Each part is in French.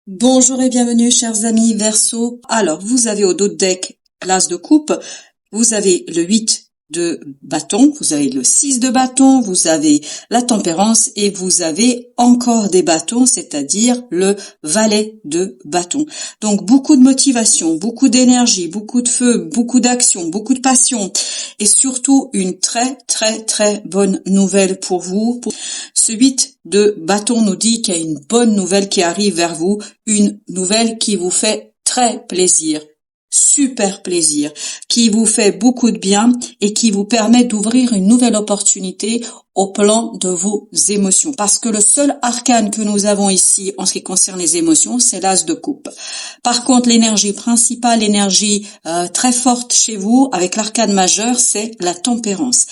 Bonjour et bienvenue chers amis Verseau. Alors, vous avez au dos de deck l'As de coupe, vous avez le 8 de bâton, vous avez le 6 de bâton, vous avez la tempérance et vous avez encore des bâtons, c'est-à-dire le valet de bâton. Donc beaucoup de motivation, beaucoup d'énergie, beaucoup de feu, beaucoup d'action, beaucoup de passion et surtout une très bonne nouvelle pour vous. Ce 8 de bâton nous dit qu'il y a une bonne nouvelle qui arrive vers vous, une nouvelle qui vous fait très plaisir. Super plaisir, qui vous fait beaucoup de bien et qui vous permet d'ouvrir une nouvelle opportunité au plan de vos émotions. Parce que le seul arcane que nous avons ici en ce qui concerne les émotions, c'est l'As de coupe. Par contre, l'énergie principale, l'énergie très forte chez vous, avec l'arcane majeur, c'est la tempérance.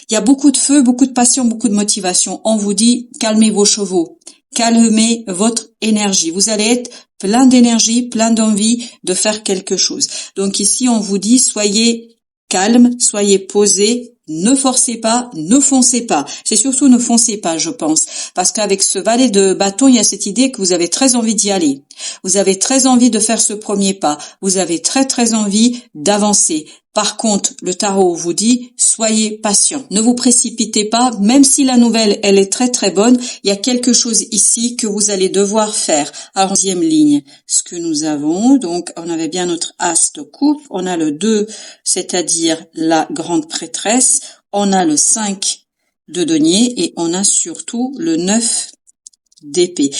Il y a beaucoup de feu, beaucoup de passion, beaucoup de motivation. On vous dit, calmez vos chevaux. Calmez votre énergie. Vous allez être plein d'énergie, plein d'envie de faire quelque chose. Donc ici, on vous dit, soyez calme, soyez posé, ne forcez pas, ne foncez pas. C'est surtout ne foncez pas, je pense. Parce qu'avec ce valet de bâton, il y a cette idée que vous avez très envie d'y aller. Vous avez très envie de faire ce premier pas. Vous avez très envie d'avancer. Par contre, le tarot vous dit, soyez patient. Ne vous précipitez pas, même si la nouvelle, elle est très bonne, il y a quelque chose ici que vous allez devoir faire. Alors, deuxième ligne, ce que nous avons, donc, on avait bien notre As de coupe, on a le 2, c'est-à-dire la grande prêtresse, on a le 5 de denier et on a surtout le 9 d'épée.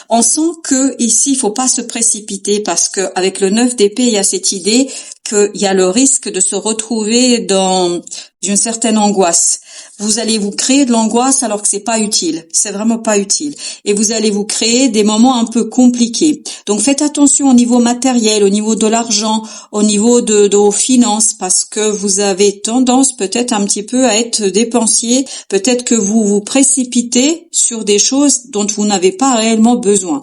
On sent que ici, il faut pas se précipiter parce que avec le 9 d'épée, il y a cette idée qu'il y a le risque de se retrouver dans une certaine angoisse. Vous allez vous créer de l'angoisse alors que c'est pas utile. C'est vraiment pas utile. Et vous allez vous créer des moments un peu compliqués. Donc faites attention au niveau matériel, au niveau de l'argent, au niveau de vos finances parce que vous avez tendance peut-être un petit peu à être dépensier. Peut-être que vous vous précipitez sur des choses dont vous n'avez pas réellement besoin.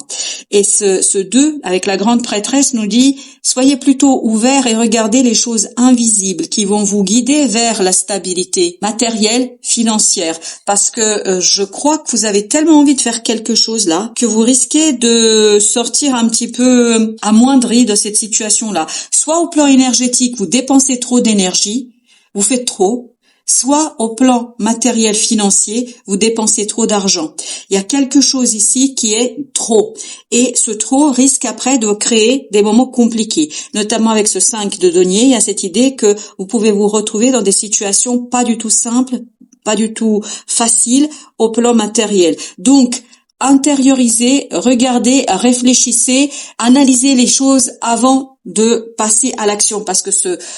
Et ce 2 avec la grande prêtresse nous dit soyez plutôt ouverts et regardez les choses invisibles qui vont vous guider vers la stabilité matérielle, financière. Parce que je crois que vous avez tellement envie de faire quelque chose là que vous risquez de sortir un petit peu amoindri de cette situation-là. Soit au plan énergétique, vous dépensez trop d'énergie, vous faites trop. Soit au plan matériel financier, vous dépensez trop d'argent. Il y a quelque chose ici qui est trop. Et ce trop risque après de créer des moments compliqués. Notamment avec ce 5 de denier, il y a cette idée que vous pouvez vous retrouver dans des situations pas du tout simples, pas du tout faciles au plan matériel. Donc, intériorisez, regardez, réfléchissez, analysez les choses avant de passer à l'action parce que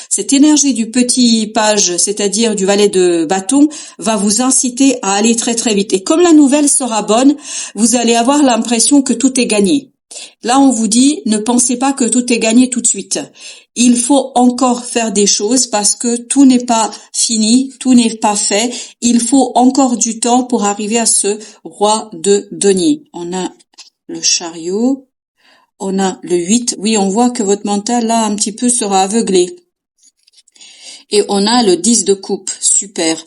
cette énergie du petit page, c'est-à-dire du valet de bâton, va vous inciter à aller très vite. Et comme la nouvelle sera bonne, vous allez avoir l'impression que tout est gagné. Là, on vous dit, ne pensez pas que tout est gagné tout de suite. Il faut encore faire des choses parce que tout n'est pas fini, tout n'est pas fait. Il faut encore du temps pour arriver à ce roi de denier. On a le chariot, on a le 8. Oui, on voit que votre mental, là, un petit peu sera aveuglé. Et on a le 10 de coupe. Super.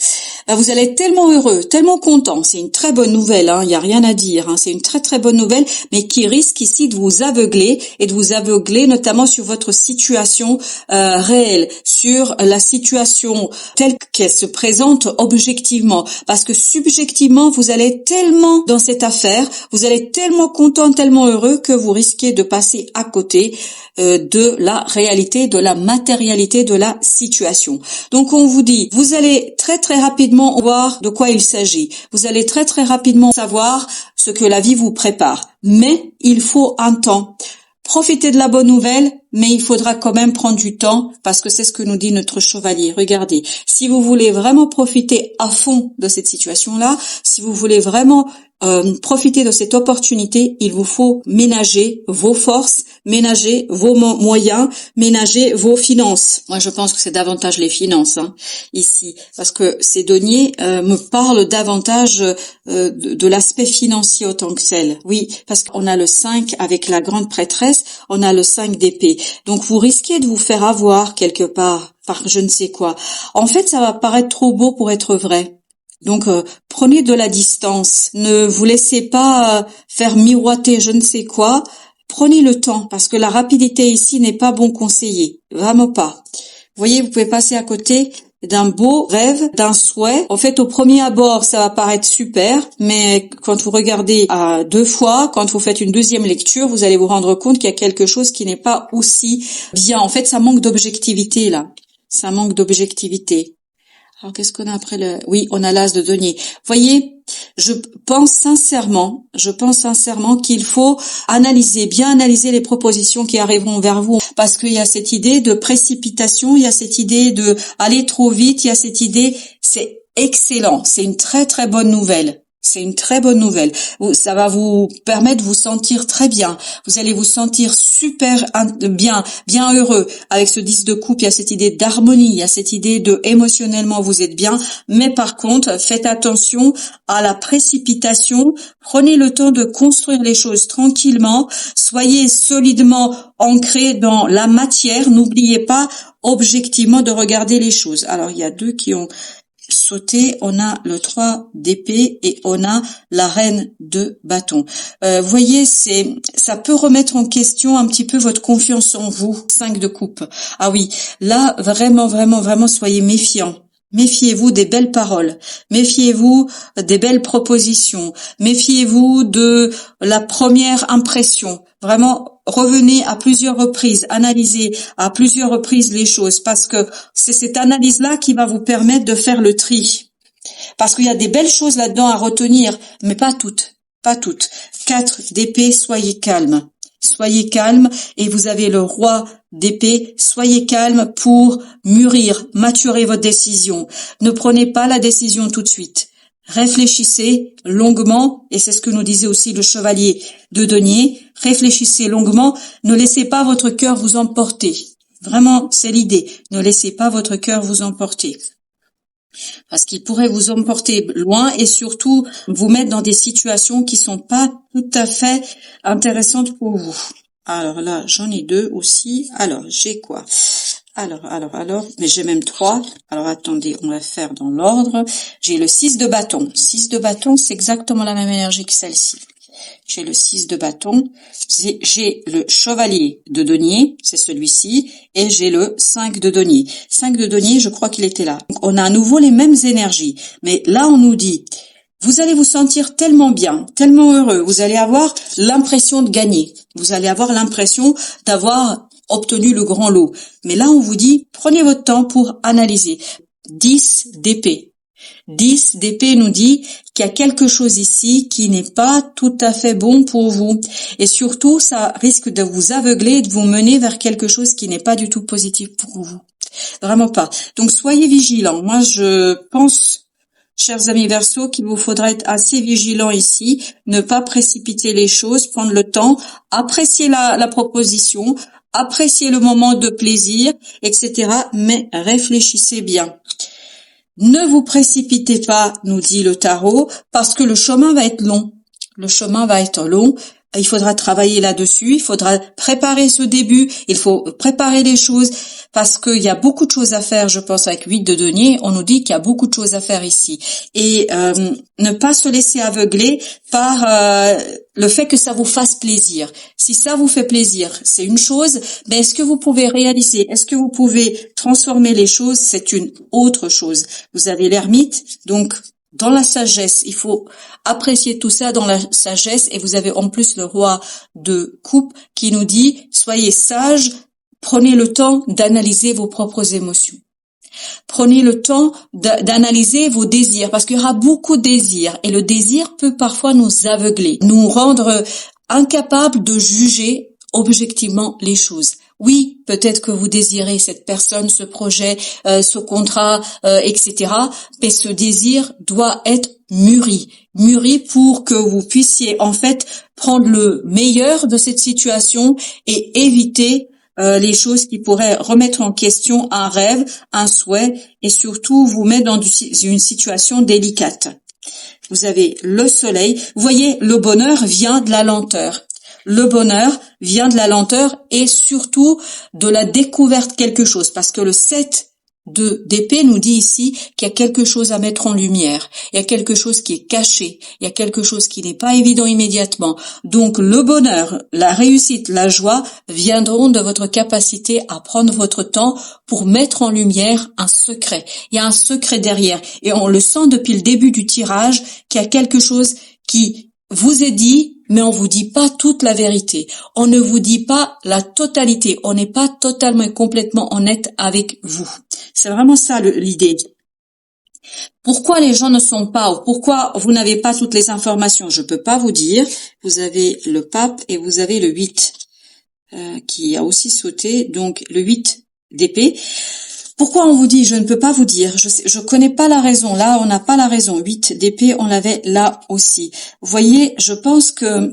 Vous allez être tellement heureux, tellement content. C'est une très bonne nouvelle, il y a rien à dire. C'est une très bonne nouvelle, mais qui risque ici de vous aveugler et de vous aveugler notamment sur votre situation réelle, sur la situation telle qu'elle se présente objectivement. Parce que subjectivement, vous allez être tellement dans cette affaire, vous allez être tellement content, tellement heureux que vous risquez de passer à côté de la réalité, de la matérialité de la situation. Donc on vous dit, vous allez très rapidement voir de quoi il s'agit. Vous allez très rapidement savoir ce que la vie vous prépare. Mais il faut un temps. Profitez de la bonne nouvelle, mais il faudra quand même prendre du temps parce que c'est ce que nous dit notre chevalier. Regardez, si vous voulez vraiment profiter à fond de cette situation-là, si vous voulez vraiment profiter de cette opportunité, il vous faut ménager vos forces, ménager vos moyens, ménager vos finances. Moi, je pense que c'est davantage les finances ici, parce que ces deniers me parlent davantage de l'aspect financier autant que tel. Oui, parce qu'on a le 5 avec la grande prêtresse, on a le 5 d'épée. Donc, vous risquez de vous faire avoir quelque part par je ne sais quoi. En fait, ça va paraître trop beau pour être vrai. Donc, prenez de la distance. Ne vous laissez pas faire miroiter je ne sais quoi Prenez le temps parce que la rapidité ici n'est pas bon conseiller, vraiment pas. Vous voyez, vous pouvez passer à côté d'un beau rêve, d'un souhait. En fait, au premier abord, ça va paraître super, mais quand vous regardez à 2 fois, quand vous faites une deuxième lecture, vous allez vous rendre compte qu'il y a quelque chose qui n'est pas aussi bien. En fait, ça manque d'objectivité là. Ça manque d'objectivité. Alors, qu'est-ce qu'on a après le... Oui, on a l'as de denier. Voyez, je pense sincèrement qu'il faut bien analyser les propositions qui arriveront vers vous. Parce qu'il y a cette idée de précipitation, il y a cette idée de aller trop vite, il y a cette idée, c'est excellent. C'est une très très bonne nouvelle. C'est une très bonne nouvelle. Ça va vous permettre de vous sentir très bien. Vous allez vous sentir super bien heureux. Avec ce 10 de coupe, il y a cette idée d'harmonie, il y a cette idée de émotionnellement vous êtes bien. Mais par contre, faites attention à la précipitation. Prenez le temps de construire les choses tranquillement. Soyez solidement ancrés dans la matière. N'oubliez pas objectivement de regarder les choses. Alors, il y a 2 qui ont sauté, on a le 3 d'épée et on a la reine de bâton. Vous voyez, ça peut remettre en question un petit peu votre confiance en vous. 5 de coupe. Ah oui, là vraiment soyez méfiants. Méfiez-vous des belles paroles, méfiez-vous des belles propositions, méfiez-vous de la première impression. Vraiment, revenez à plusieurs reprises, analysez à plusieurs reprises les choses, parce que c'est cette analyse-là qui va vous permettre de faire le tri. Parce qu'il y a des belles choses là-dedans à retenir, mais pas toutes. 4 d'épée, soyez calme. Soyez calme et vous avez le roi d'épée. Soyez calme pour mûrir, maturer votre décision. Ne prenez pas la décision tout de suite. Réfléchissez longuement, et c'est ce que nous disait aussi le chevalier de denier. Réfléchissez longuement, ne laissez pas votre cœur vous emporter. Vraiment, c'est l'idée. Ne laissez pas votre cœur vous emporter. Parce qu'il pourrait vous emporter loin et surtout vous mettre dans des situations qui sont pas tout à fait intéressantes pour vous. Alors là, j'en ai 2 aussi. Alors, j'ai quoi? Alors, mais j'ai même 3. Alors, attendez, on va faire dans l'ordre. J'ai le 6 de bâton. 6 de bâton, c'est exactement la même énergie que celle-ci. J'ai le 6 de bâton, j'ai le chevalier de denier, c'est celui-ci, et j'ai le 5 de denier. 5 de denier, je crois qu'il était là. Donc, on a à nouveau les mêmes énergies. Mais là, on nous dit, vous allez vous sentir tellement bien, tellement heureux, vous allez avoir l'impression de gagner. Vous allez avoir l'impression d'avoir obtenu le grand lot. Mais là, on vous dit, prenez votre temps pour analyser. 10 d'épée. 10 d'épée nous dit qu'il y a quelque chose ici qui n'est pas tout à fait bon pour vous. Et surtout, ça risque de vous aveugler et de vous mener vers quelque chose qui n'est pas du tout positif pour vous. Vraiment pas. Donc, soyez vigilants. Moi, je pense, chers amis Verseau, qu'il vous faudra être assez vigilants ici, ne pas précipiter les choses, prendre le temps, apprécier la proposition, apprécier le moment de plaisir, etc. Mais réfléchissez bien. Ne vous précipitez pas, nous dit le tarot, parce que le chemin va être long. Le chemin va être long. Il faudra travailler là-dessus, il faudra préparer ce début, il faut préparer les choses, parce qu'il y a beaucoup de choses à faire, je pense, avec 8 de denier, on nous dit qu'il y a beaucoup de choses à faire ici. Et ne pas se laisser aveugler par le fait que ça vous fasse plaisir. Si ça vous fait plaisir, c'est une chose, mais est-ce que vous pouvez réaliser, est-ce que vous pouvez transformer les choses, c'est une autre chose. Vous avez l'ermite, donc dans la sagesse, il faut apprécier tout ça dans la sagesse, et vous avez en plus le roi de coupe qui nous dit, soyez sages, prenez le temps d'analyser vos propres émotions. Prenez le temps d'analyser vos désirs, parce qu'il y aura beaucoup de désirs, et le désir peut parfois nous aveugler, nous rendre incapables de juger objectivement les choses. Oui, peut-être que vous désirez cette personne, ce projet, ce contrat, etc. Mais ce désir doit être mûri pour que vous puissiez en fait prendre le meilleur de cette situation et éviter les choses qui pourraient remettre en question un rêve, un souhait, et surtout vous mettre dans une situation délicate. Vous avez le soleil. Vous voyez, le bonheur vient de la lenteur. Le bonheur vient de la lenteur et surtout de la découverte de quelque chose. Parce que le 7 d'épée nous dit ici qu'il y a quelque chose à mettre en lumière, il y a quelque chose qui est caché, il y a quelque chose qui n'est pas évident immédiatement. Donc le bonheur, la réussite, la joie viendront de votre capacité à prendre votre temps pour mettre en lumière un secret. Il y a un secret derrière et on le sent depuis le début du tirage qu'il y a quelque chose qui vous est dit, mais on vous dit pas toute la vérité. On ne vous dit pas la totalité. On n'est pas totalement et complètement honnête avec vous. C'est vraiment ça l'idée. Pourquoi les gens ne sont pas, ou pourquoi vous n'avez pas toutes les informations, je peux pas vous dire. Vous avez le pape et vous avez le 8 qui a aussi sauté, donc le 8 d'épée. Pourquoi on vous dit, je ne peux pas vous dire, je connais pas la raison. Là, on n'a pas la raison. 8 d'épée, on l'avait là aussi. Vous voyez, je pense que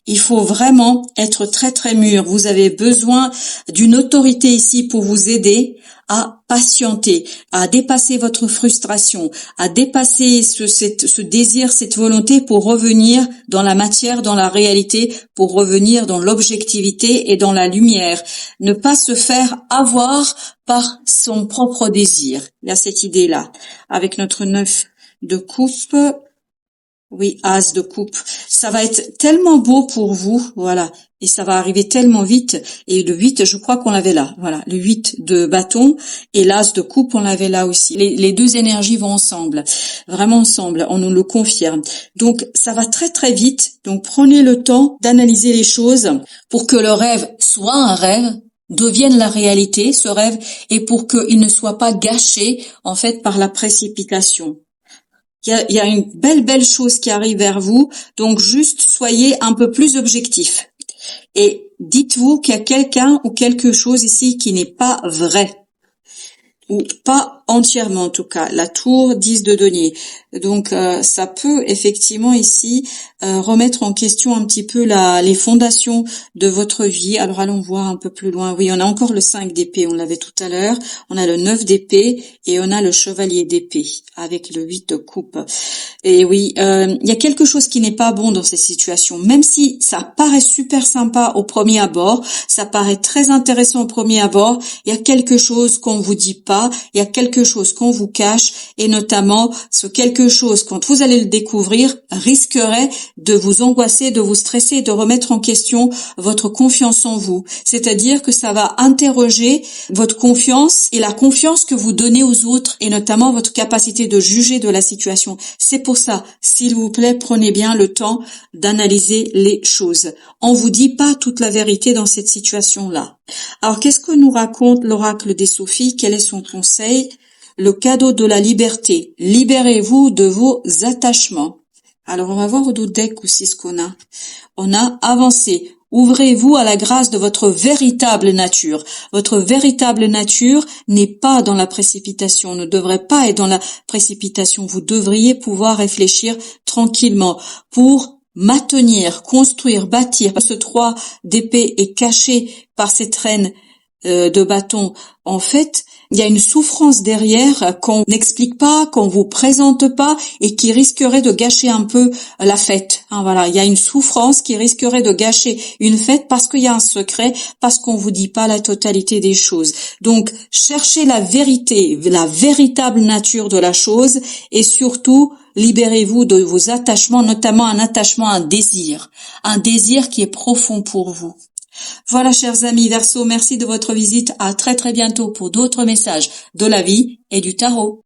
il faut vraiment être très très mûr. Vous avez besoin d'une autorité ici pour vous aider à patienter, à dépasser votre frustration, à dépasser ce désir, cette volonté pour revenir dans la matière, dans la réalité, pour revenir dans l'objectivité et dans la lumière. Ne pas se faire avoir par son propre désir. Il y a cette idée-là. Avec notre 9 de coupe, oui, as de coupe. Ça va être tellement beau pour vous, voilà. Et ça va arriver tellement vite. Et le 8, je crois qu'on l'avait là. Voilà, le 8 de bâton et l'as de coupe, on l'avait là aussi. Les deux énergies vont ensemble, vraiment ensemble, on nous le confirme. Donc, ça va très très vite. Donc, prenez le temps d'analyser les choses pour que le rêve soit un rêve, devienne la réalité, ce rêve, et pour qu'il ne soit pas gâché, en fait, par la précipitation. Il y a une belle chose qui arrive vers vous, donc juste soyez un peu plus objectif. Et dites-vous qu'il y a quelqu'un ou quelque chose ici qui n'est pas vrai. Ou pas entièrement en tout cas. La tour 10 de denier. Donc ça peut effectivement ici remettre en question un petit peu les fondations de votre vie. Alors allons voir un peu plus loin. Oui, on a encore le 5 d'épée, on l'avait tout à l'heure. On a le 9 d'épée et on a le chevalier d'épée avec le 8 de coupe. Et oui, il y a quelque chose qui n'est pas bon dans cette situation. Même si ça paraît super sympa au premier abord, ça paraît très intéressant au premier abord, il y a quelque chose qu'on vous dit pas, il y a quelque chose qu'on vous cache, et notamment ce quelque chose, quand vous allez le découvrir, risquerait de vous angoisser, de vous stresser, de remettre en question votre confiance en vous. C'est-à-dire que ça va interroger votre confiance et la confiance que vous donnez aux autres, et notamment votre capacité de juger de la situation. C'est pour ça, s'il vous plaît, prenez bien le temps d'analyser les choses. On vous dit pas toute la vérité dans cette situation-là. Alors, qu'est-ce que nous raconte l'oracle des Sophies? Quel est son conseil? Le cadeau de la liberté. Libérez-vous de vos attachements. Alors, on va voir au dos deck aussi ce qu'on a. On a avancé. Ouvrez-vous à la grâce de votre véritable nature. Votre véritable nature n'est pas dans la précipitation, ne devrait pas être dans la précipitation. Vous devriez pouvoir réfléchir tranquillement pour maintenir, construire, bâtir. Ce 3 d'épée est caché par cette reine de bâton. En fait, il y a une souffrance derrière qu'on n'explique pas, qu'on vous présente pas et qui risquerait de gâcher un peu la fête. Voilà, il y a une souffrance qui risquerait de gâcher une fête parce qu'il y a un secret, parce qu'on vous dit pas la totalité des choses. Donc, cherchez la vérité, la véritable nature de la chose et surtout, libérez-vous de vos attachements, notamment un attachement à un désir qui est profond pour vous. Voilà, chers amis Verseau, merci de votre visite. À très très bientôt pour d'autres messages de la vie et du tarot.